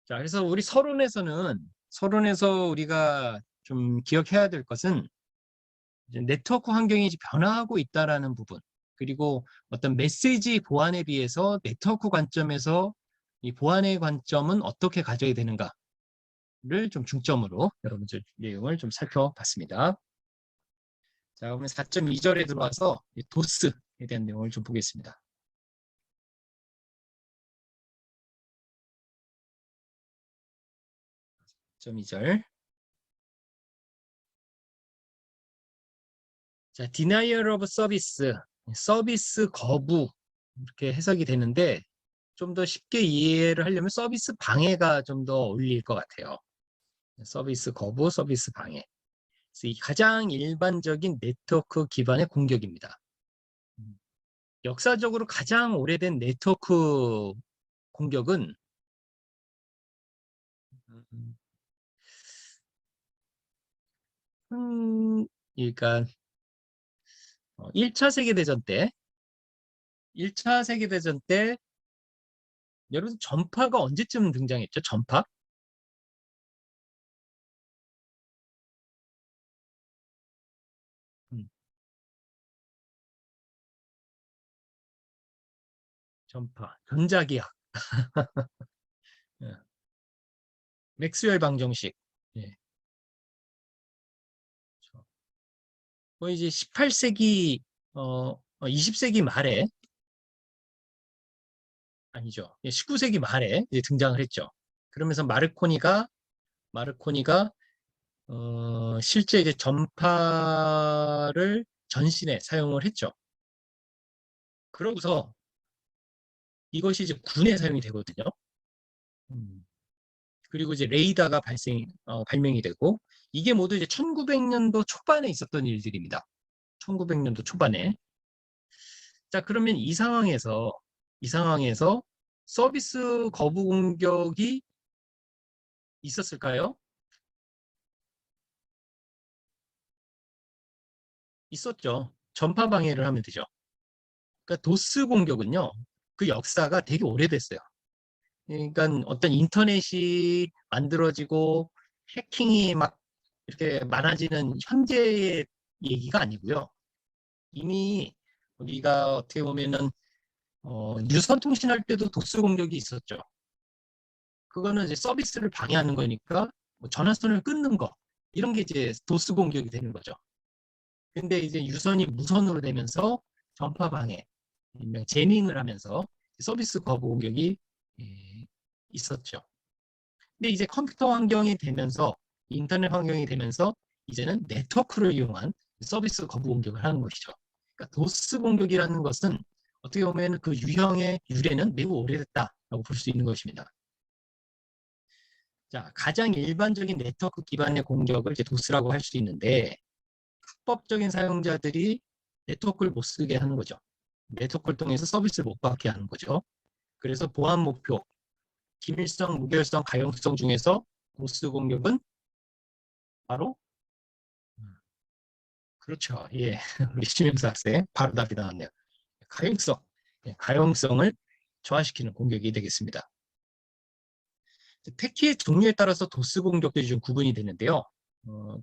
자, 그래서 우리 서론에서 우리가 좀 기억해야 될 것은 이제 네트워크 환경이 변화하고 있다라는 부분, 그리고 어떤 메시지 보안에 비해서 네트워크 관점에서 이 보안의 관점은 어떻게 가져야 되는가를 좀 중점으로 여러분들 내용을 좀 살펴봤습니다. 자, 그러면 4.2절에 들어와서 도스에 대한 내용을 좀 보겠습니다. 4.2절. 자, denial of service, 서비스 거부 이렇게 해석이 되는데 좀 더 쉽게 이해를 하려면 서비스 방해가 좀 더 어울릴 것 같아요. 서비스 거부, 서비스 방해. 그래서 이 가장 일반적인 네트워크 기반의 공격입니다. 역사적으로 가장 오래된 네트워크 공격은 그러니까 1차 세계대전 때 1차 세계대전 때 여러분 전파가 언제쯤 등장했죠? 전파? 음, 전파, 전자기학, 예, 맥스웰 방정식. 예, 뭐 이제 18세기, 20세기 말에 아니죠. 19세기 말에 이제 등장을 했죠. 그러면서 마르코니가 실제 이제 전파를 전신에 사용을 했죠. 그러고서 이것이 이제 군에 사용이 되거든요. 음, 그리고 이제 레이더가 발명이 되고 이게 모두 이제 1900년도 초반에 있었던 일들입니다. 1900년도 초반에. 자, 그러면 이 상황에서 서비스 거부 공격이 있었을까요? 있었죠. 전파 방해를 하면 되죠. 그러니까 도스 공격은요, 그 역사가 되게 오래됐어요. 그러니까 어떤 인터넷이 만들어지고 해킹이 막 이렇게 많아지는 현재의 얘기가 아니고요. 이미 우리가 어떻게 보면은 유선 통신할 때도 도스 공격이 있었죠. 그거는 이제 서비스를 방해하는 거니까 뭐 전화선을 끊는 거 이런 게 이제 도스 공격이 되는 거죠. 근데 이제 유선이 무선으로 되면서 전파 방해, 제밍을 하면서 서비스 거부 공격이 예, 있었죠. 근데 이제 컴퓨터 환경이 되면서 인터넷 환경이 되면서 이제는 네트워크를 이용한 서비스 거부 공격을 하는 것이죠. 그러니까 도스 공격이라는 것은 어떻게 보면 그 유형의 유래는 매우 오래됐다라고 볼 수 있는 것입니다. 자, 가장 일반적인 네트워크 기반의 공격을 이제 도스라고 할 수 있는데 합법적인 사용자들이 네트워크를 못 쓰게 하는 거죠. 네트워크를 통해서 서비스를 못 받게 하는 거죠. 그래서 보안 목표, 기밀성, 무결성, 가용성 중에서 도스 공격은 바로 그렇죠. 예, 우리 심영사 학생 바로 답이 나왔네요. 가용성, 가용성을 저하시키는 공격이 되겠습니다. 패키의 종류에 따라서 도스 공격들이 좀 구분이 되는데요.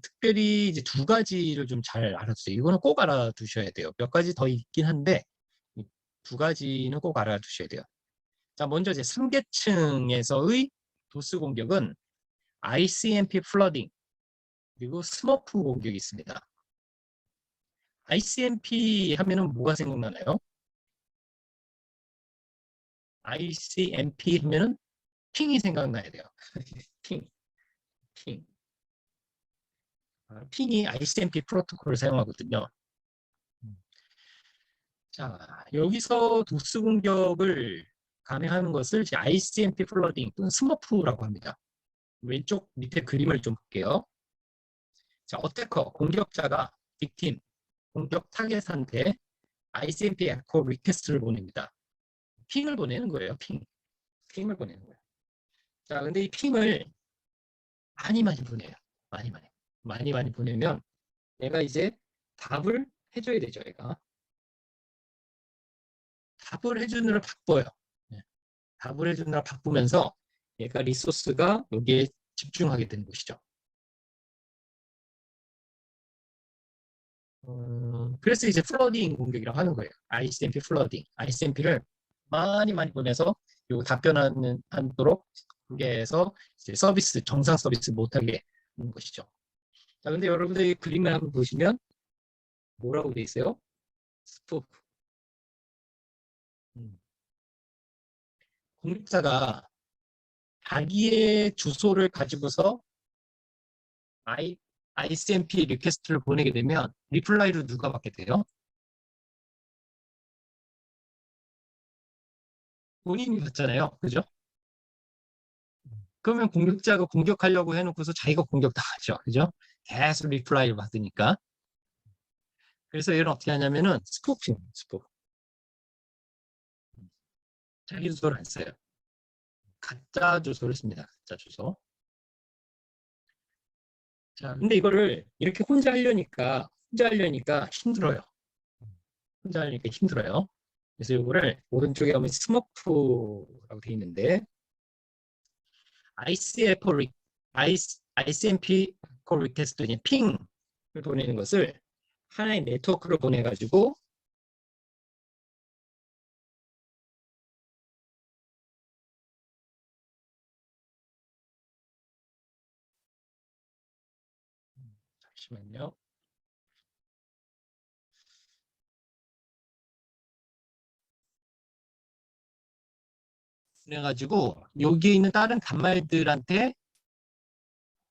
특별히 이제 두 가지를 좀 잘 알아두세요. 이거는 꼭 알아두셔야 돼요. 몇 가지 더 있긴 한데 두 가지는 꼭 알아두셔야 돼요. 자, 먼저 이제 3계층에서의 도스 공격은 ICMP 플러딩 그리고 스머프 공격이 있습니다. ICMP 하면은 뭐가 생각나나요? ICMP 하면은 핑이 생각나야 돼요. 핑, 핑. 핑이 ICMP 프로토콜을 사용하거든요. 자, 여기서 도스 공격을 감행하는 것을 이제 ICMP 플러딩 또는 스머프라고 합니다. 왼쪽 밑에 그림을 좀 볼게요. 자, 어태커, 공격자가 빅팀, 공격 타겟한테 ICMP 에코 리퀘스트를 보냅니다. 핑을 보내는 거예요, 핑을 보내는 거예요. 자, 근데 이 핑을 많이 보내요. 많이 보내면 얘가 이제 답을 해줘야 되죠, 얘가. 답을 해주느라 바빠요. 네. 답을 해주느라 바쁘면서 얘가 리소스가 여기에 집중하게 되는 것이죠. 그래서 이제 플러딩 공격이라고 하는 거예요. ICMP 플러딩. ICMP를 많이 보내서 요 답변하는 하도록 그게 해서 이제 서비스 정상 서비스 못하게 하는 것이죠. 자, 근데 여러분들이 그림을 한번 보시면 뭐라고 돼 있어요? 스푸프. 음. 공격자가 자기의 주소를 가지고서 ICMP 리퀘스트를 보내게 되면 리플라이를 누가 받게 돼요? 본인이 받잖아요. 그죠? 그러면 공격자가 공격하려고 해놓고서 자기가 공격당하죠. 그죠? 계속 리플라이를 받으니까. 그래서 얘는 어떻게 하냐면은 스푸핑, 스푸. 자기 주소를 안 써요. 가짜 주소를 씁니다. 가짜 주소. 자, 근데 이거를 이렇게 혼자 하려니까 힘들어요. 혼자 하려니까 힘들어요. 그래서 이거를 오른쪽에 보면 스머프라고 되어 있는데 ICMP 콜 리퀘스트 핑을 보내는 것을 하나의 네트워크로 보내가지고 잠시만요. 그래가지고 여기에 있는 다른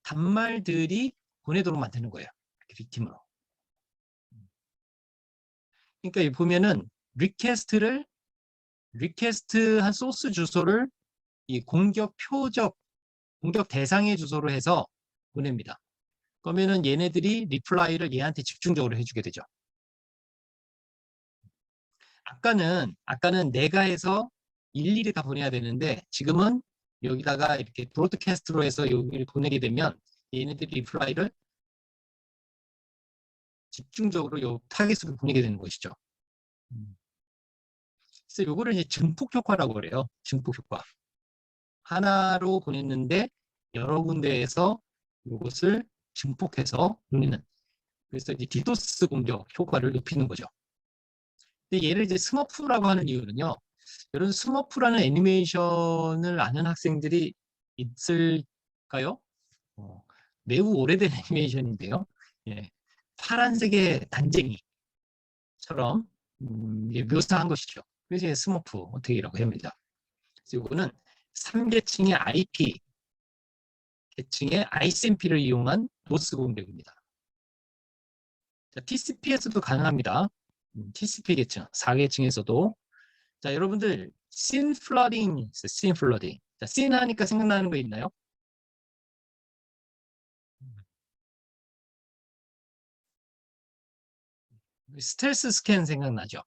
단말들이 보내도록 만드는 거예요. 이렇게 빅팀으로. 그러니까 보면은 리퀘스트한 소스 주소를 이 공격 대상의 주소로 해서 보냅니다. 그러면은 얘네들이 리플라이를 얘한테 집중적으로 해주게 되죠. 아까는 내가 해서 일일이 다 보내야 되는데 지금은 여기다가 이렇게 브로드캐스트로 해서 여기를 보내게 되면 얘네들이 리플라이를 집중적으로 요 타겟으로 보내게 되는 것이죠. 그래서 요거를 이제 증폭 효과라고 그래요. 증폭 효과. 하나로 보냈는데 여러 군데에서 이것을 증폭해서 보내는. 그래서 이제 디도스 공격 효과를 높이는 거죠. 근데 얘를 이제 스머프라고 하는 이유는요. 이런 스머프라는 애니메이션을 아는 학생들이 있을까요? 어, 매우 오래된 애니메이션인데요. 예, 파란색의 단쟁이처럼 묘사한 것이죠. 그래서 스머프 어떻게라고 합니다. 그래서 이거는 3계층의 IP 계층의 ICMP를 이용한 도스 공격입니다. 자, TCP에서도 가능합니다. TCP 계층 4계층에서도 자, 여러분들 씬 플러딩 있어요. 씬 플러딩. 자, 씬 하니까 생각나는 거 있나요? 스텔스 스캔 생각나죠?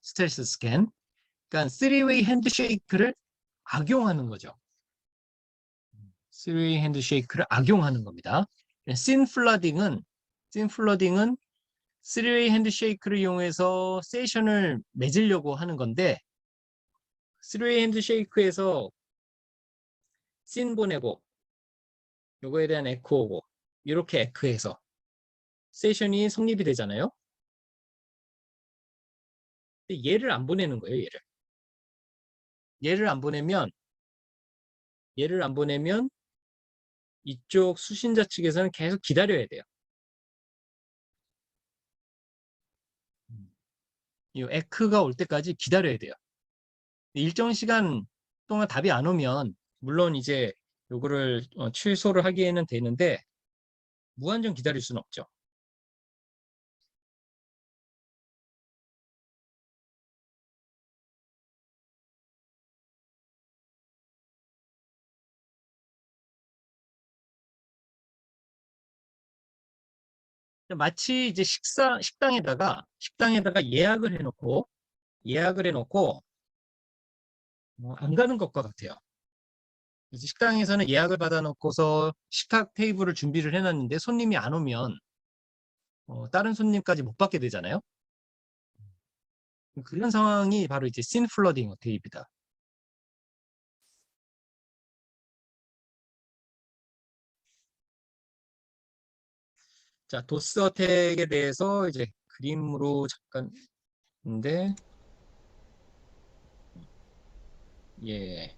스텔스 스캔. 그러니까 3웨이 핸드쉐이크를 악용하는 거죠. 3웨이 핸드쉐이크를 악용하는 겁니다. 씬 플러딩은 3웨이 핸드쉐이크를 이용해서 세션을 맺으려고 하는 건데 3웨이 핸드쉐이크에서 씬 보내고 요거에 대한 에코 오고 이렇게 에크해서 세션이 성립이 되잖아요. 근데 얘를 안 보내면 이쪽 수신자 측에서는 계속 기다려야 돼요. 이 에크가 올 때까지 기다려야 돼요. 일정 시간 동안 답이 안 오면 물론 이제 요거를 취소를 하기에는 되는데 무한정 기다릴 수는 없죠. 마치 이제 식당에다가 예약을 해놓고 안 가는 것과 같아요. 그래서 식당에서는 예약을 받아놓고서 식탁 테이블을 준비를 해놨는데 손님이 안 오면 다른 손님까지 못 받게 되잖아요. 그런 상황이 바로 이제 씬 플러딩 어테이프다. 자, 도스 어택에 대해서 이제 그림으로 잠깐인데, 예,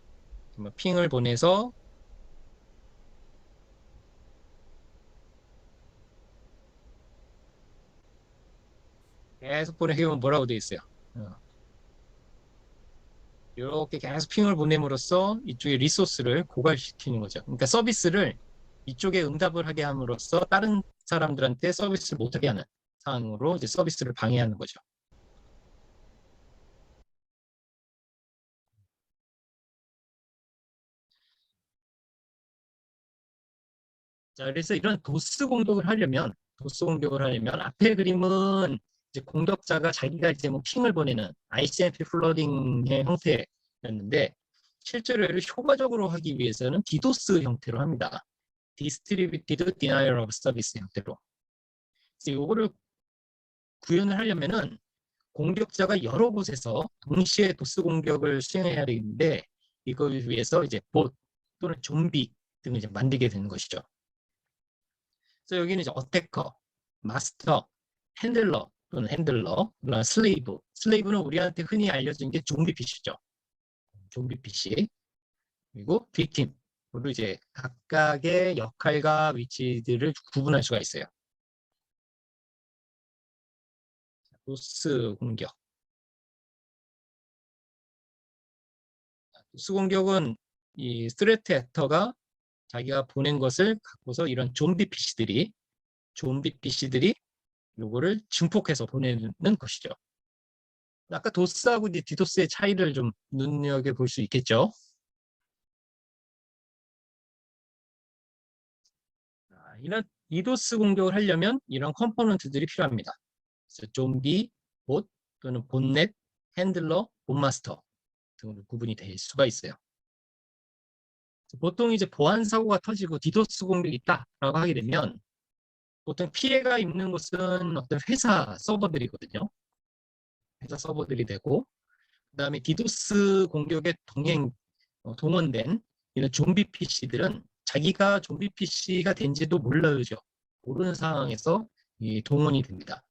핑을 보내서 계속 보내면 뭐라고 돼 있어요? 이렇게 계속 핑을 보냄으로써 이쪽에 리소스를 고갈시키는 거죠. 그러니까 서비스를 이쪽에 응답을 하게 함으로써 다른 사람들한테 서비스를 못하게 하는 상황으로 이제 서비스를 방해하는 거죠. 자, 그래서 이런 도스 공격을 하려면 앞에 그림은 이제 공격자가 자기가 이제 뭐 핑을 보내는 ICMP 플러딩의 형태였는데 실제로 이를 효과적으로 하기 위해서는 디도스 형태로 합니다. Distributed Denial of Service 형태로. 이거를 구현을 하려면은 공격자가 여러 곳에서 동시에 도스 공격을 수행해야 되는데 이걸 위해서 이제 봇 또는 좀비 등을 이제 만들게 되는 것이죠. 그래서 여기는 이제 어태커, 마스터, 핸들러 또는 핸들러, 슬레이브. 슬레이브는 우리한테 흔히 알려진 게 좀비 PC죠. 좀비 PC. 그리고 빅팀. 그리고 이제 각각의 역할과 위치들을 구분할 수가 있어요. 도스 공격. 도스 공격은 이 스트레트 액터가 자기가 보낸 것을 갖고서 이런 좀비 PC들이 요거를 증폭해서 보내는 것이죠. 아까 도스하고 디도스의 차이를 좀 눈여겨볼 수 있겠죠. 이런 디도스 공격을 하려면 이런 컴포넌트들이 필요합니다. 그래서 좀비, 봇 또는 본넷, 핸들러, 봇마스터 등으로 구분이 될 수가 있어요. 보통 이제 보안 사고가 터지고 디도스 공격이 있다라고 하게 되면 보통 피해가 있는 곳은 어떤 회사 서버들이거든요. 회사 서버들이 되고 그다음에 디도스 공격에 동원된 이런 좀비 PC들은 자기가 좀비 PC가 된지도 몰라죠. 모르는 상황에서 동원이 됩니다.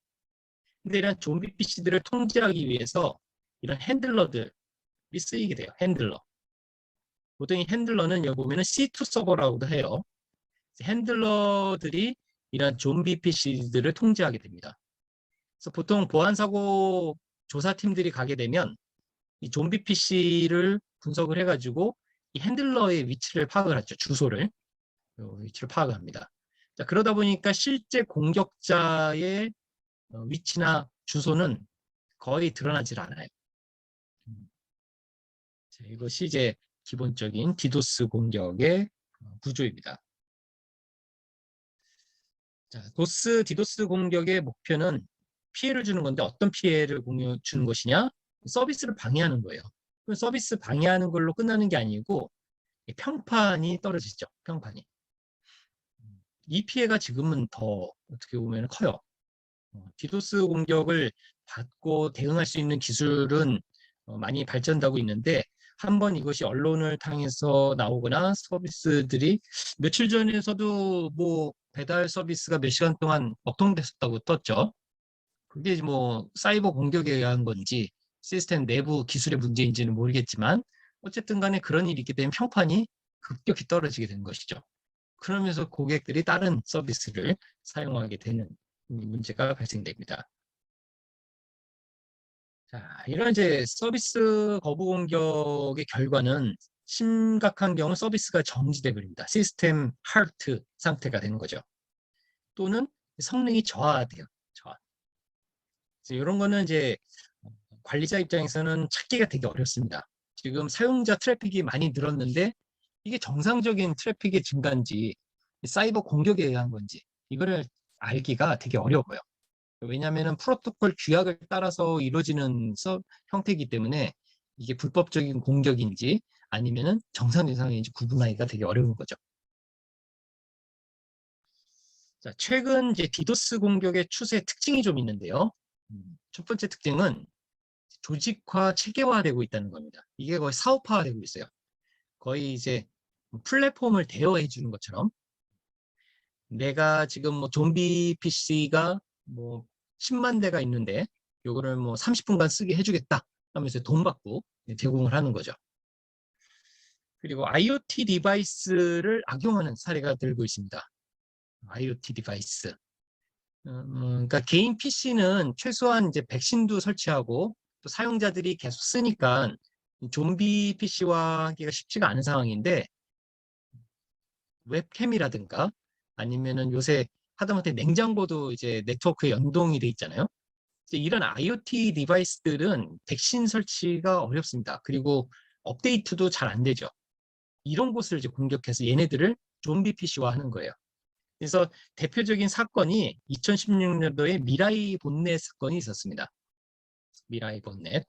근데 이런 좀비 PC들을 통제하기 위해서 이런 핸들러들이 쓰이게 돼요. 핸들러. 보통 이 핸들러는 여기 보면은 C2 서버라고도 해요. 핸들러들이 이런 좀비 PC들을 통제하게 됩니다. 그래서 보통 보안사고 조사팀들이 가게 되면 이 좀비 PC를 분석을 해가지고 이 핸들러의 위치를 파악을 하죠. 위치를 파악을 합니다. 자, 그러다 보니까 실제 공격자의 위치나 주소는 거의 드러나질 않아요. 자, 이것이 이제 기본적인 디도스 공격의 구조입니다. 자, 디도스 공격의 목표는 피해를 주는 건데 어떤 피해를 주는 것이냐? 서비스를 방해하는 거예요. 서비스 방해하는 걸로 끝나는 게 아니고 평판이 떨어지죠. 평판이. 이 피해가 지금은 더 어떻게 보면 커요. 디도스 공격을 받고 대응할 수 있는 기술은 많이 발전하고 있는데 한번 이것이 언론을 통해서 나오거나 서비스들이 며칠 전에서도 뭐 배달 서비스가 몇 시간 동안 먹통됐었다고 떴죠. 그게 뭐 사이버 공격에 의한 건지 시스템 내부 기술의 문제인지는 모르겠지만 어쨌든 간에 그런 일이 있기 때문에 평판이 급격히 떨어지게 된 것이죠. 그러면서 고객들이 다른 서비스를 사용하게 되는 문제가 발생됩니다. 자, 이런 이제 서비스 거부 공격의 결과는 심각한 경우 서비스가 정지돼 버립니다. 시스템 하트 상태가 되는 거죠. 또는 성능이 저하돼요. 저하. 이런 거는 이제 관리자 입장에서는 찾기가 되게 어렵습니다. 지금 사용자 트래픽이 많이 늘었는데 이게 정상적인 트래픽의 증가인지 사이버 공격에 의한 건지 이거를 알기가 되게 어려워요. 왜냐하면 프로토콜 규약을 따라서 이루어지는 형태이기 때문에 이게 불법적인 공격인지 아니면은 정상적인 상황인지 구분하기가 되게 어려운 거죠. 자, 최근 이제 디도스 공격의 추세 특징이 좀 있는데요. 첫 번째 특징은 조직화, 체계화되고 있다는 겁니다. 이게 거의 사업화되고 있어요. 거의 이제 플랫폼을 대여해 주는 것처럼 내가 지금 뭐 좀비 PC가 뭐 10만 대가 있는데 요거를 뭐 30분간 쓰게 해주겠다 하면서 돈 받고 제공을 하는 거죠. 그리고 IoT 디바이스를 악용하는 사례가 늘고 있습니다. IoT 디바이스. 그러니까 개인 PC는 최소한 이제 백신도 설치하고 또 사용자들이 계속 쓰니까 좀비 PC화 하기가 쉽지가 않은 상황인데 웹캠이라든가 아니면은 요새 하다못해 냉장고도 이제 네트워크에 연동이 돼 있잖아요. 이런 IoT 디바이스들은 백신 설치가 어렵습니다. 그리고 업데이트도 잘 안 되죠. 이런 곳을 이제 공격해서 얘네들을 좀비 PC화 하는 거예요. 그래서 대표적인 사건이 2016년도에 미라이 본넷 사건이 있었습니다. 미라이 본넷.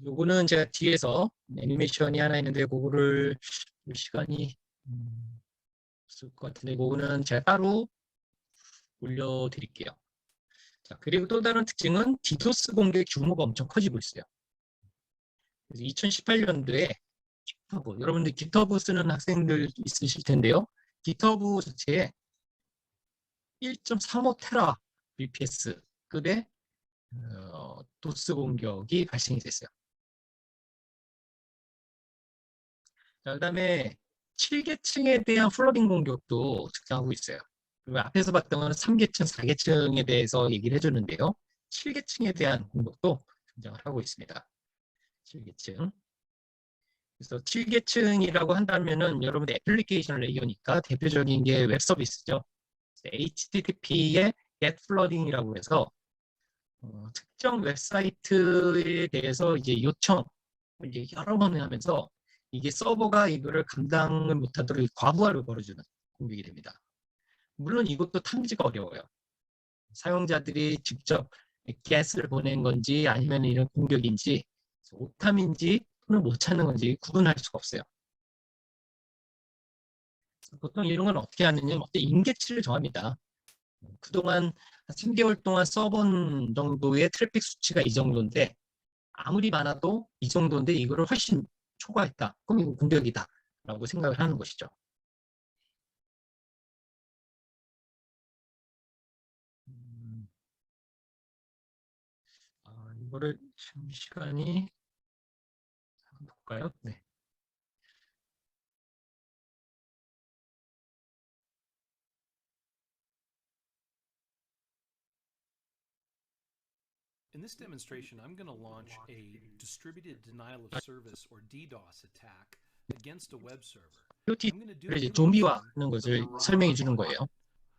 요거는 제가 뒤에서 애니메이션이 하나 있는데 그거를 볼 시간이 없을 것 같은데 그거는 제가 따로 올려드릴게요. 자, 그리고 또 다른 특징은 디도스 공격 규모가 엄청 커지고 있어요. 그래서 2018년도에 GitHub, 여러분들 GitHub 쓰는 학생들 있으실 텐데요. GitHub 자체에 1.35 테라 bps급의 도스 공격이 발생이 됐어요. 자, 그다음에 7계층에 대한 플러빙 공격도 등장하고 있어요. 그리고 앞에서 봤던 거는 3계층, 4계층에 대해서 얘기를 해줬는데요. 7계층에 대한 공격도 등장을 하고 있습니다. 7계층. 그래서 7계층이라고 한다면은 여러분들 애플리케이션 레이어니까 대표적인 게 웹 서비스죠. HTTP의 get flooding이라고 해서 특정 웹사이트에 대해서 이제 요청 이제 여러 번 하면서 이게 서버가 이거를 감당을 못하도록 과부하를 벌어주는 공격이 됩니다. 물론 이것도 탐지가 어려워요. 사용자들이 직접 get을 보낸 건지 아니면 이런 공격인지 오탐인지 또는 못 찾는 건지 구분할 수가 없어요. 보통 이런 건 어떻게 하느냐, 임계치를 정합니다. 그동안 3개월 동안 써본 정도의 트래픽 수치가 이 정도인데 아무리 많아도 이 정도인데 이거를 훨씬 초과했다. 그럼 이거 공격이다. 라고 생각을 하는 것이죠. 이거를 지금 시간이 볼까요? 네. In this demonstration, I'm going to launch a distributed denial of service or DDoS attack against a web server. I'm going to do IoT를 이제 it 좀비화하는 using the 것을 Mirai 설명해 주는 botnet. 거예요.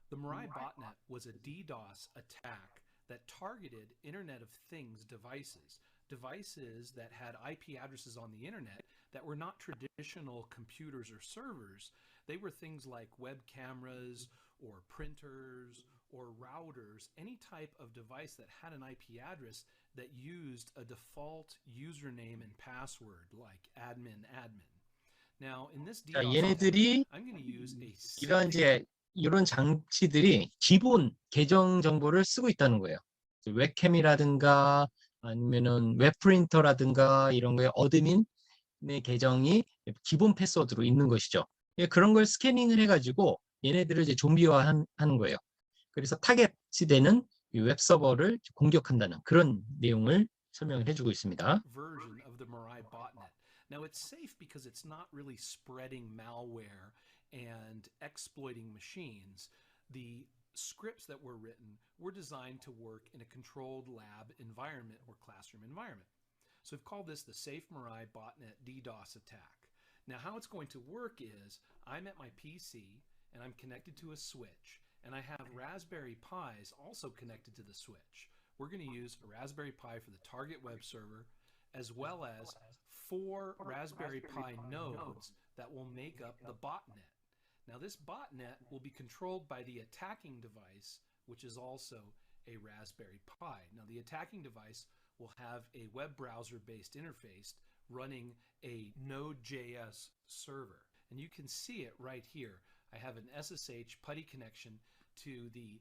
The Mirai botnet was a DDoS attack that targeted Internet of Things devices, devices that had IP addresses on the internet that were not traditional computers or servers. They were things like web cameras or printers or routers, any type of device that had an IP address that used a default username and password like admin admin. Now, in this 자, DDoS attack, 얘네들이 I'm going to use a 이런 이제 이런 장치들이 기본 계정 정보를 쓰고 있다는 거예요. 웹캠이라든가 아니면은 웹 프린터라든가 이런 거에 어드민의 계정이 기본 패스워드로 있는 것이죠. 그런 걸 스캐닝을 해가지고 얘네들을 이제 좀비화하는 거예요. 그래서 타겟이 되는 웹 서버를 공격한다는 그런 내용을 설명을 해주고 있습니다. version of the Mirai botnet. Now it's safe because it's not really spreading malware and exploiting machines. The scripts that were written were designed to work in a controlled lab environment or classroom environment. So we've called this the Safe Mirai botnet DDoS attack. Now how it's going to work is I'm at my PC and I'm connected to a switch and I have Raspberry Pis also connected to the switch. We're going to use a Raspberry Pi for the target web server as well as 4 Raspberry Pi nodes that will make up the botnet. Now this botnet will be controlled by the attacking device, which is also a Raspberry Pi. Now the attacking device will have a web browser based interface running a Node.js server. And you can see it right here. I have an SSH PuTTY connection to the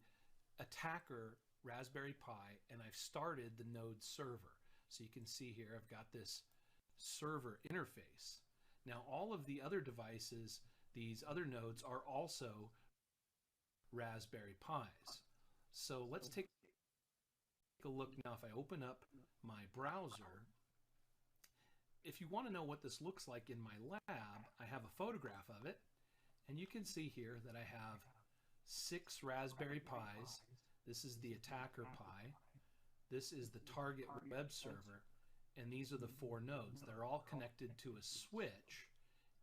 attacker Raspberry Pi and I've started the Node server. So you can see here I've got this server interface. Now, all of the other devices, these other nodes, are also Raspberry Pis. So let's take a look now. If I open up my browser, if you want to know what this looks like in my lab, I have a photograph of it, and you can see here that I have 6 Raspberry Pis. This is the attacker Pi. This is the target web server, and these are the 4 nodes. They're all connected to a switch,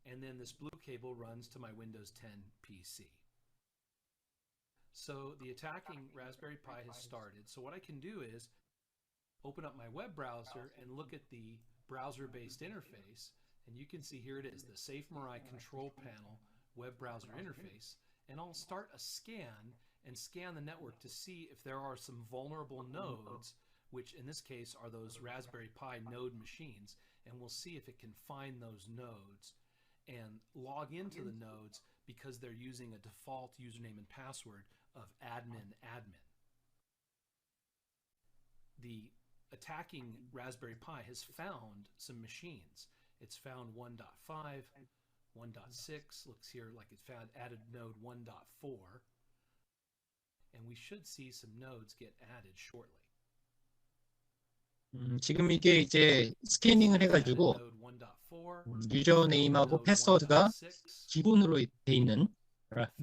and then this blue cable runs to my Windows 10 PC. So the attacking Raspberry Pi has started. So what I can do is open up my web browser and look at the browser-based interface, and you can see here it is, the Safe Mirai control panel web browser interface, and I'll start a scan and scan the network to see if there are some vulnerable nodes, which in this case are those Raspberry Pi node machines, and we'll see if it can find those nodes and log into the nodes because they're using a default username and password of admin. The attacking Raspberry Pi has found some machines. It's found 1.5, 1.6, looks here like it found added node 1.4, and we should see some nodes get added shortly. 지금 이게 이제 스캐닝을 해가지고 유저네임하고 패스워드가 기본으로 돼 있는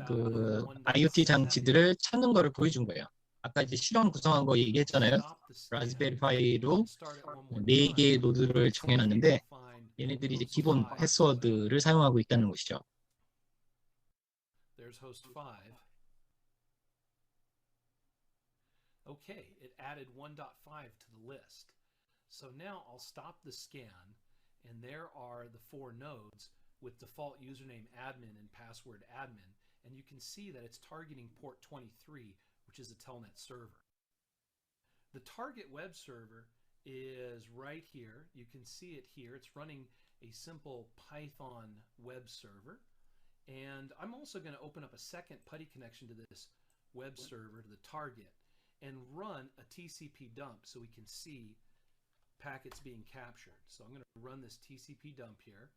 그 IoT 장치들을 찾는 거를 보여준 거예요. 아까 이제 실험 구성한 거 얘기했잖아요. 라즈베리 파이로 4개의 노드를 정해놨는데 얘네들이 이제 기본 패스워드를 사용하고 있다는 것이죠. There's host 5. Okay, it added 1.5 to the list. So now I'll stop the scan, and there are the 4 nodes with default username admin and password admin, and you can see that it's targeting port 23, which is a Telnet server. The target web server is right here. You can see it here. It's running a simple Python web server, and I'm also going to open up a second PuTTY connection to this web server, to the target, and run a TCP dump so we can see packets being captured. So I'm going to run this TCP dump here,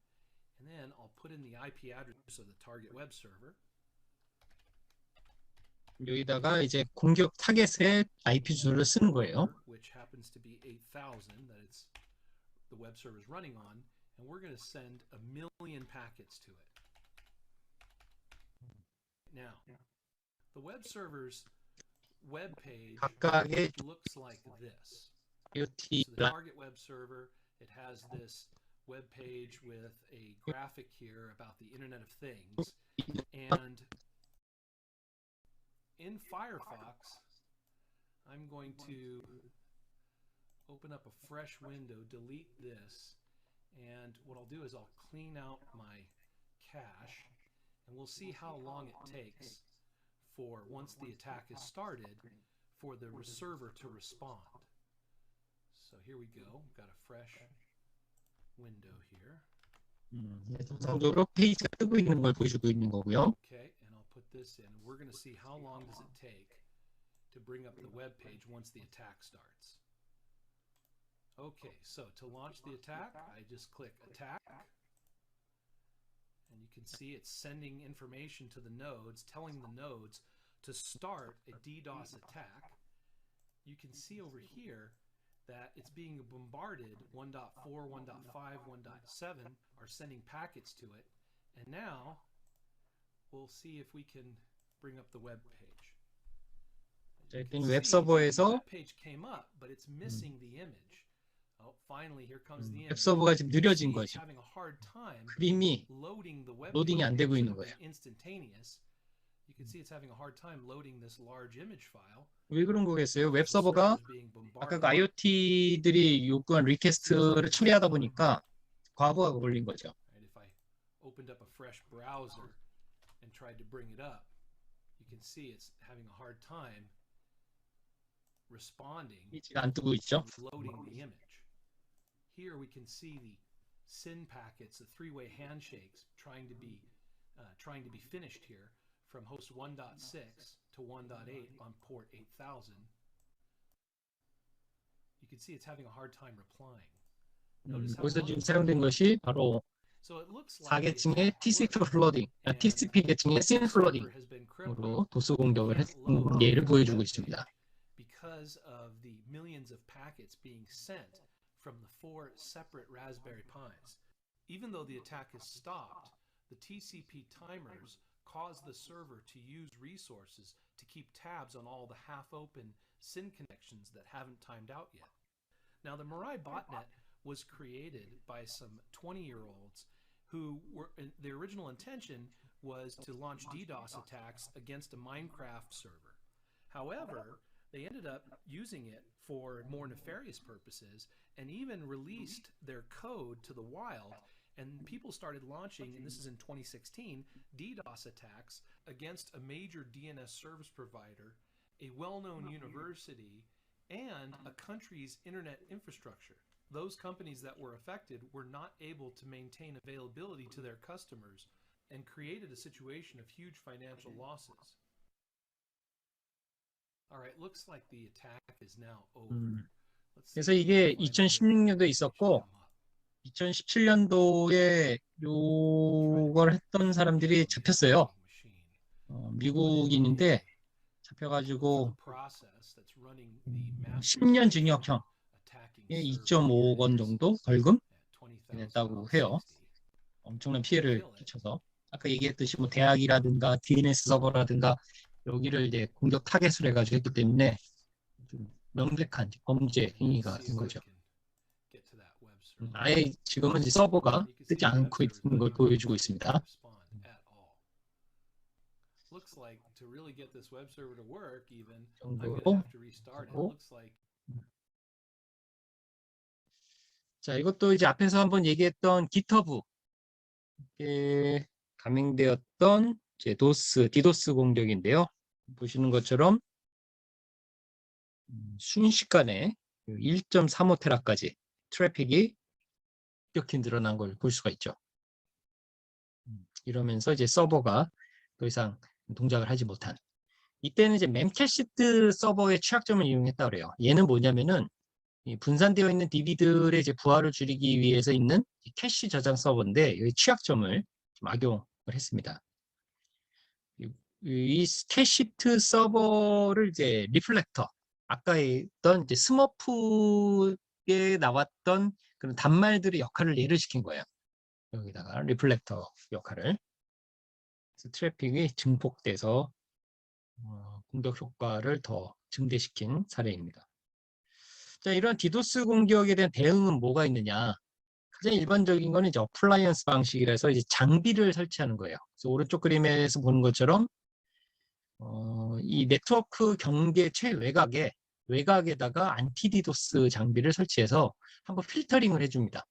and then I'll put in the IP address of the target web server. 여기다가 이제 공격 타겟의 IP 주소를 쓰는 거예요. Which happens to be 8,000 that it's the web server is running on, and we're going to send 1,000,000 packets to it. Now, the web server's web page 각각의 looks like this. IoT So the target web server, it has this web page with a graphic here about the Internet of Things, and in Firefox, I'm going to open up a fresh window, delete this, and what I'll do is I'll clean out my cache, and we'll see how long it takes for, once the attack is started, for the server to respond. So here we go. We've got a fresh window here. 정도로 페이지가 뜨고 있는 걸 보여주고 있는 거고요. Okay, and I'll put this in. We're going to see how long does it take to bring up the web page once the attack starts. Okay, so to launch the attack, I just click attack, and you can see it's sending information to the nodes, telling the nodes to start a DDoS attack. You can see over here that it's being bombarded. 1.4, 1.5, 1.7 are sending packets to it, and now we'll see if we can bring up the web page. 일단 웹 서버에서 The page came up, but it's missing the image. Oh, finally, here comes the 웹 image. 서버가 지금 느려진 It's 거죠. having a hard time 그림이 loading the web 로딩이 안 되고 page 있는 거예요. instantaneous. You can see it's having a hard time loading this large image file. 왜 그런 거겠어요? 웹 The 서버가 server is being 아까 bombarded. 그 IoT들이 요구한 리퀘스트를 처리하다 보니까 과부하가 걸린 거죠. Right, if I opened up a fresh browser and tried to bring it up, you can see it's having a hard time responding, 페이지가 안 뜨고 있죠. loading the image. Here we can see the SYN packets, the three-way handshakes trying to be finished here from host 1.6 to 1.8 on port 8,000. You can see it's having a hard time replying. Notice how 여기서 long 지금 it's 사용된 taking. 것이 바로 So it looks like the 4계층의 attack TCP worked, 플러딩, and TCP 계층의 the SYN 플러딩으로 server has been crippled. 도스 We 공격을 can't 했 load 예를 the 보여주고 web 있습니다. page because of the millions of packets being sent from the 4 separate Raspberry Pis. Even though the attack is stopped, the TCP timers cause the server to use resources to keep tabs on all the half-open SYN connections that haven't timed out yet. Now, the Mirai botnet was created by some 20-year-olds who were, their original intention was to launch DDoS attacks against a Minecraft server. However, they ended up using it for more nefarious purposes and even released their code to the wild, and people started launching, and this is in 2016, DDoS attacks against a major DNS service provider, a well-known university, and a country's internet infrastructure. Those companies that were affected were not able to maintain availability to their customers and created a situation of huge financial losses. All right, looks like the attack is now over. Let's see 그래서 if we 이게 can find the 2016년도에 information 있었고 come up. 2017년도에 요걸 했던 사람들이 잡혔어요. 미국인인데 잡혀가지고 10년 징역형에 2.5억 원 정도 벌금 냈다고 해요. 엄청난 피해를 끼쳐서 아까 얘기했듯이 뭐 대학이라든가 DNS 서버라든가 여기를 이제 공격 타겟으로 해가지고 했기 때문에 좀 명백한 범죄 행위가 된 거죠. 아예 지금은 이제 서버가 뜨지 않고 있는 걸 보여주고 있습니다. 정도로 하고. 자, 이것도 이제 앞에서 한번 얘기했던 GitHub에 감행되었던 이제 디도스 공격인데요. 보시는 것처럼 순식간에 1.35테라까지 트래픽이 급격히 늘어난 걸 볼 수가 있죠. 이러면서 이제 서버가 더 이상 동작을 하지 못한. 이때는 이제 멤캐시드 서버의 취약점을 이용했다 그래요. 얘는 뭐냐면은 이 분산되어 있는 DB들의 이제 부하를 줄이기 위해서 있는 캐시 저장 서버인데 이 취약점을 좀 악용을 했습니다. 이 캐시트 서버를 이제 리플렉터, 아까 했던 이제 스머프에 나왔던 그런 단말들의 역할을 예를 시킨 거예요. 여기다가 리플렉터 역할을. 그래서 트래픽이 증폭돼서 공격 효과를 더 증대시킨 사례입니다. 자, 이런 디도스 공격에 대한 대응은 뭐가 있느냐? 가장 일반적인 거는 이제 어플라이언스 방식이라서 이제 장비를 설치하는 거예요. 그래서 오른쪽 그림에서 보는 것처럼 이 네트워크 경계 외곽에다가 안티디도스 장비를 설치해서 한번 필터링을 해줍니다.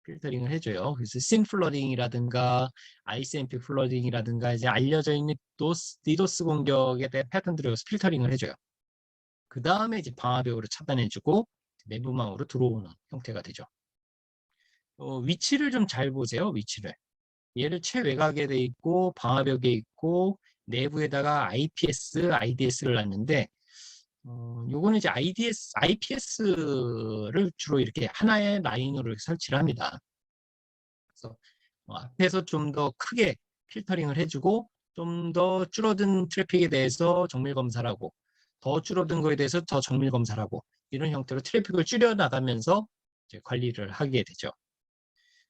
필터링을 해줘요. 그래서 SYN 플러딩이라든가 ICMP 플러딩이라든가 이제 알려져 있는 디도스 공격에 대한 패턴들을 필터링을 해줘요. 그 다음에 이제 방화벽으로 차단해주고 내부망으로 들어오는 형태가 되죠. 위치를 좀 잘 보세요. 위치를. 얘를 최외곽에 돼 있고 방화벽에 있고 내부에다가 IPS, IDS를 놨는데 요거는 이제 IPS를 주로 이렇게 하나의 라인으로 설치를 합니다. 그래서 앞에서 좀 더 크게 필터링을 해주고 좀 더 줄어든 트래픽에 대해서 정밀 검사를 하고 더 줄어든 거에 대해서 더 정밀 검사를 하고 이런 형태로 트래픽을 줄여나가면서 이제 관리를 하게 되죠.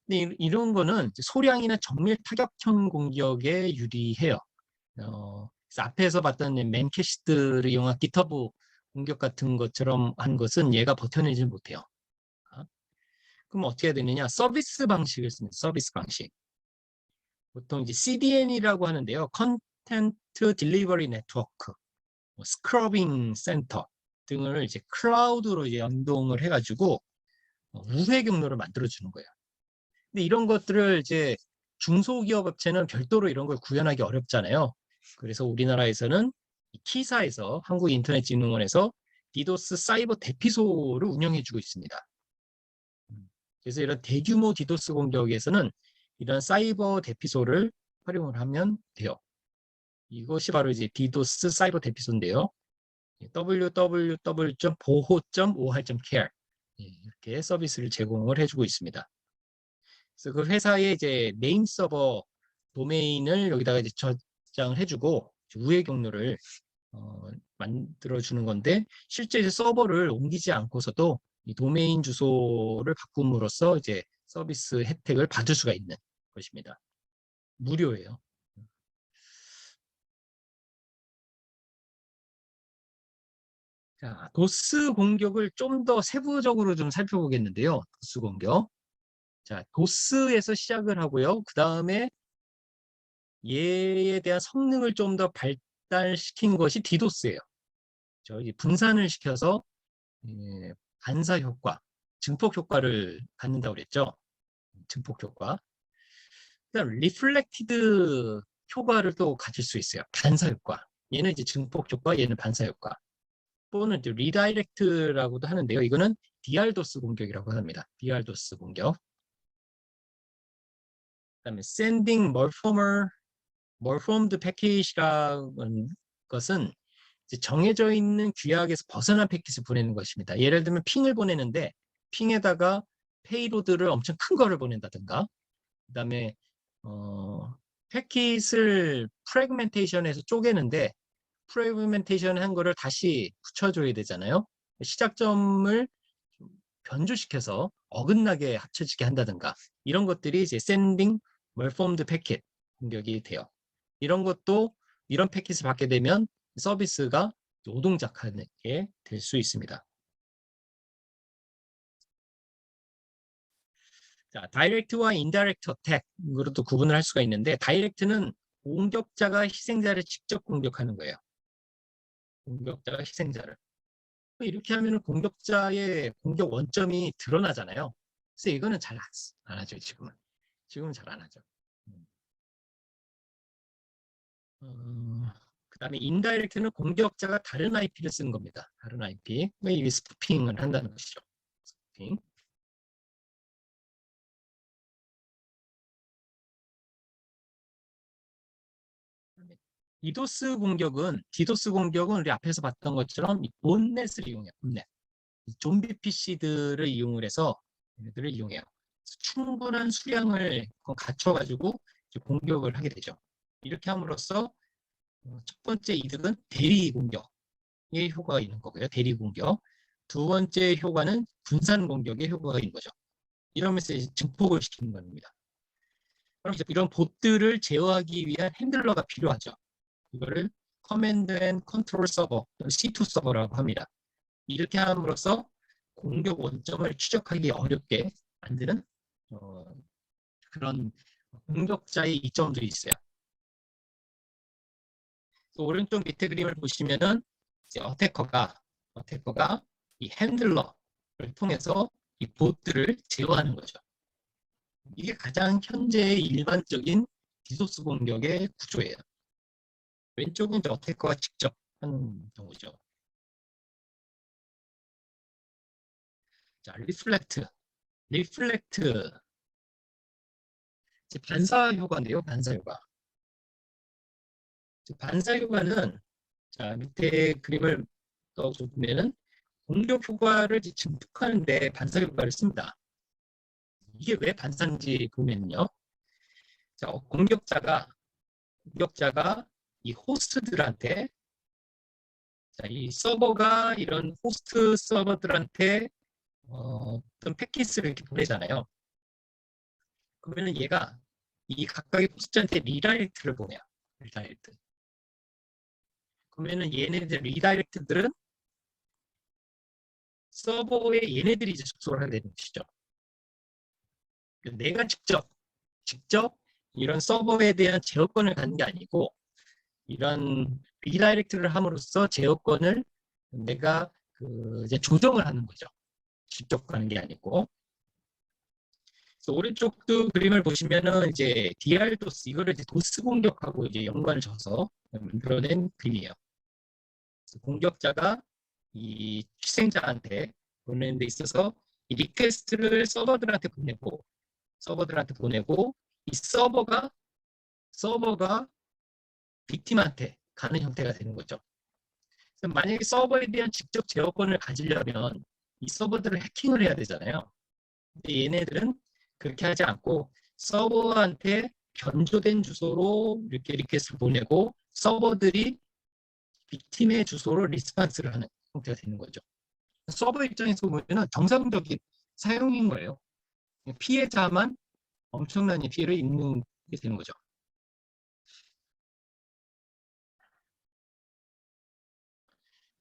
근데 이런 거는 소량이나 정밀 타격형 공격에 유리해요. 그래서 앞에서 봤던 맨캐시드를 이용한 GitHub 공격 같은 것처럼 한 것은 얘가 버텨내지 못해요. 그럼 어떻게 해야 되느냐? 서비스 방식을 씁니다. 서비스 방식. 보통 이제 CDN이라고 하는데요. 컨텐트 딜리버리 네트워크, 스크러빙 센터 등을 이제 클라우드로 이제 연동을 해가지고 우회 경로를 만들어주는 거예요. 근데 이런 것들을 이제 중소기업 업체는 별도로 이런 걸 구현하기 어렵잖아요. 그래서 우리나라에서는 키사에서 한국인터넷진흥원에서 디도스 사이버 대피소를 운영해주고 있습니다. 그래서 이런 대규모 디도스 공격에서는 이런 사이버 대피소를 활용을 하면 돼요. 이것이 바로 이제 디도스 사이버 대피소인데요. www.boho.or.care 이렇게 서비스를 제공을 해주고 있습니다. 그래서 그 회사의 이제 메인 서버 도메인을 여기다가 이제 저장을 해주고 우회 경로를 만들어주는 건데, 실제 이제 서버를 옮기지 않고서도 이 도메인 주소를 바꿈으로써 이제 서비스 혜택을 받을 수가 있는 것입니다. 무료예요. 자, 도스 공격을 좀 더 세부적으로 좀 살펴보겠는데요. 도스 공격. 자, 도스에서 시작을 하고요. 그 다음에 얘에 대한 성능을 좀 더 발달시킨 것이 디도스예요. 저희 분산을 시켜서 반사 효과, 증폭 효과를 갖는다고 그랬죠. 증폭 효과. 그다음 리플렉티드 효과를 또 가질 수 있어요. 반사 효과. 얘는 이제 증폭 효과, 얘는 반사 효과. 또는 이제 리다이렉트라고도 하는데요. 이거는 DR도스 공격이라고 합니다. DR도스 공격. 그다음에 sending malformed packet이라는 것은 이제 정해져 있는 규약에서 벗어난 패킷을 보내는 것입니다. 예를 들면 핑을 보내는데 핑에다가 페이로드를 엄청 큰 거를 보낸다든가, 그다음에 패킷을 프래그멘테이션에서 쪼개는데 프래그멘테이션 한 거를 다시 붙여줘야 되잖아요. 시작점을 변조시켜서 어긋나게 합쳐지게 한다든가, 이런 것들이 이제 sending malformed packet 공격이 돼요. 이런 것도, 이런 패킷을 받게 되면 서비스가 노동작하게 될 수 있습니다. 자, 다이렉트와 인다이렉트 어택으로도 구분을 할 수가 있는데, 다이렉트는 공격자가 희생자를 직접 공격하는 거예요. 공격자가 희생자를. 이렇게 하면 공격자의 공격 원점이 드러나잖아요. 그래서 이거는 잘 안 하죠, 지금은. 지금은 잘 안 하죠. 그 다음에 인다이렉트는 공격자가 다른 IP를 쓰는 겁니다. 다른 IP. 이게 스푸핑을 한다는 것이죠. 스푸핑. 디도스 공격은 우리 앞에서 봤던 것처럼 본넷을 이용해요. 본넷. 좀비 PC들을 이용을 해서 얘네들을 이용해요. 충분한 수량을 갖춰가지고 공격을 하게 되죠. 이렇게 함으로써 첫 번째 이득은 대리 공격의 효과가 있는 거고요. 대리 공격. 두 번째 효과는 분산 공격의 효과가 있는 거죠. 이러면서 이제 증폭을 시키는 겁니다. 그럼 이제 이런 봇들을 제어하기 위한 핸들러가 필요하죠. 이거를 커맨드 앤 컨트롤 서버, C2 서버라고 합니다. 이렇게 함으로써 공격 원점을 추적하기 어렵게 만드는 그런 공격자의 이점도 있어요. 또 오른쪽 밑에 그림을 보시면은 이제 어태커가 이 핸들러를 통해서 이 봇들을 제어하는 거죠. 이게 가장 현재의 일반적인 디도스 공격의 구조예요. 왼쪽은 이제 어태커가 직접 하는 경우죠. 자, 리플렉트. 반사 효과인데요. 반사 효과. 반사 효과는, 자, 밑에 그림을 보면은 공격 효과를 증폭하는데 반사 효과를 씁니다. 이게 왜 반사인지 보면요. 자, 공격자가 이 호스트들한테, 자, 이 서버가 이런 호스트 서버들한테 어떤 패킷을 이렇게 보내잖아요. 그러면 얘가 이 각각의 호스트한테 리다이렉트를 보내요. 리다이렉트. 그러면은 얘네들 리다이렉트들은 서버에 얘네들이 이제 접속을 하게 되는 것이죠. 내가 직접 이런 서버에 대한 제어권을 갖는 게 아니고, 이런 리다이렉트를 함으로써 제어권을 내가 이제 조정을 하는 거죠. 직접 가는 게 아니고. 그래서 오른쪽도 그림을 보시면은 이제 DR도스, 이거를 이제 도스 공격하고 이제 연관을 져서 만들어낸 그림이에요. 공격자가 이 희생자한테 보내는 데 있어서 이 리퀘스트를 서버들한테 보내고 이 서버가 빅팀한테 가는 형태가 되는 거죠. 그래서 만약에 서버에 대한 직접 제어권을 가지려면 이 서버들을 해킹을 해야 되잖아요. 근데 얘네들은 그렇게 하지 않고 서버한테 변조된 주소로 이렇게 리퀘스트를 보내고 서버들이 빅팀의 주소로 리스폰스를 하는 형태가 되는 거죠. 서버 입장에서 보면은 정상적인 사용인 거예요. 피해자만 엄청난 피해를 입는 게 되는 거죠.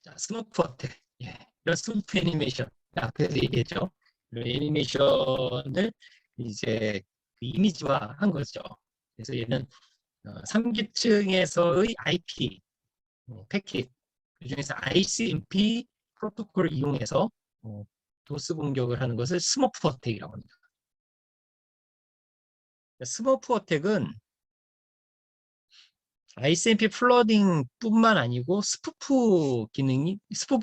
자, 스모프 어택. 예, 이런 스모프 애니메이션. 앞에서 얘기했죠. 이런 애니메이션을 이제 그 이미지화 한 거죠. 그래서 얘는 3기층에서의 IP 패킷, 그 중에서 ICMP 프로토콜을 이용해서 도스 공격을 하는 것을 스모프 어택이라고 합니다. 스모프 어택은 ICMP 플러딩 뿐만 아니고 스푸프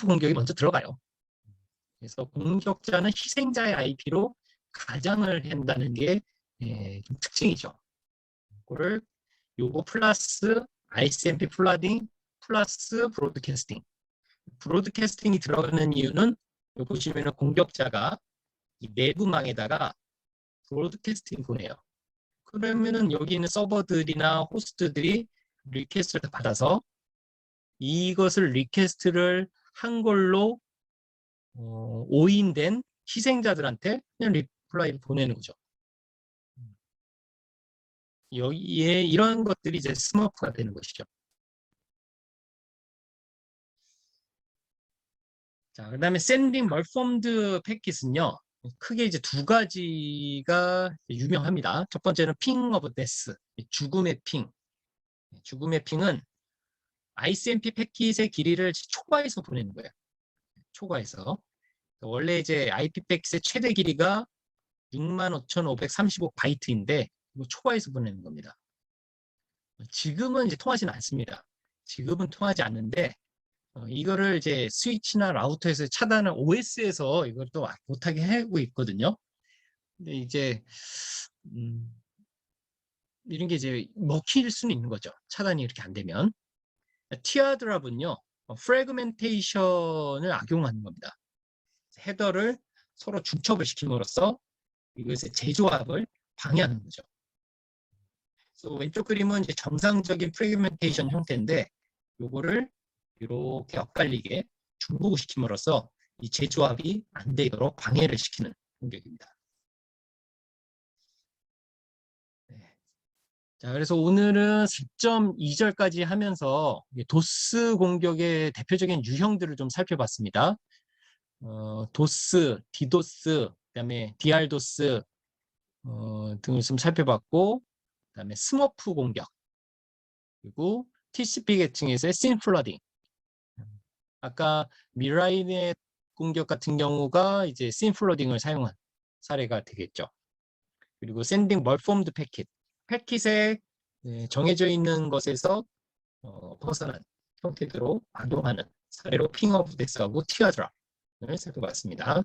공격이 먼저 들어가요. 그래서 공격자는 희생자의 IP로 가장을 한다는 게 좀 특징이죠. 그거를 요거 플러스 ICMP 플러딩 플러스 브로드캐스팅. 브로드캐스팅이 들어가는 이유는 여기 보시면은 공격자가 이 내부망에다가 브로드캐스팅 보내요. 그러면은 여기 있는 서버들이나 호스트들이 리퀘스트를 받아서 이것을 리퀘스트를 한 걸로 오인된 희생자들한테 그냥 리플라이를 보내는 거죠. 여기에 이런 것들이 이제 스머프가 되는 것이죠. 자, 그다음에 샌딩 멀폼드 패킷은요. 크게 이제 두 가지가 유명합니다. 첫 번째는 핑 오브 데스, 죽음의 핑. 죽음의 핑은 ICMP 패킷의 길이를 초과해서 보내는 거예요. 초과해서. 원래 이제 IP 패킷의 최대 길이가 65,535바이트인데 이거 초과해서 보내는 겁니다. 지금은 이제 통하지는 않습니다. 지금은 통하지 않는데 이거를 이제 스위치나 라우터에서 차단을 OS에서 이걸 또 못하게 하고 있거든요. 근데 이제 이런 게 이제 먹힐 수는 있는 거죠. 차단이 이렇게 안 되면. 티어드랍은요, 프래그멘테이션을 악용하는 겁니다. 헤더를 서로 중첩을 시킴으로써 이것의 재조합을 방해하는 거죠. 그래서 왼쪽 그림은 이제 정상적인 프래그멘테이션 형태인데, 요거를 이렇게 엇갈리게 중복시킴으로써 이 재조합이 안 되도록 방해를 시키는 공격입니다. 네. 자, 그래서 오늘은 4.2절까지 하면서 도스 공격의 대표적인 유형들을 좀 살펴봤습니다. 도스, 디도스, 그다음에 DR도스 등을 좀 살펴봤고, 그다음에 스머프 공격, 그리고 TCP 계층에서의 씬 플러딩. 아까 미라인의 공격 같은 경우가 이제 씬 플러딩을 사용한 사례가 되겠죠. 그리고 샌딩 멀폼드 패킷, 패킷에 정해져 있는 것에서 벗어난 형태로 악용하는 사례로 핑 오브 데스하고 티어드랍을 살펴봤습니다.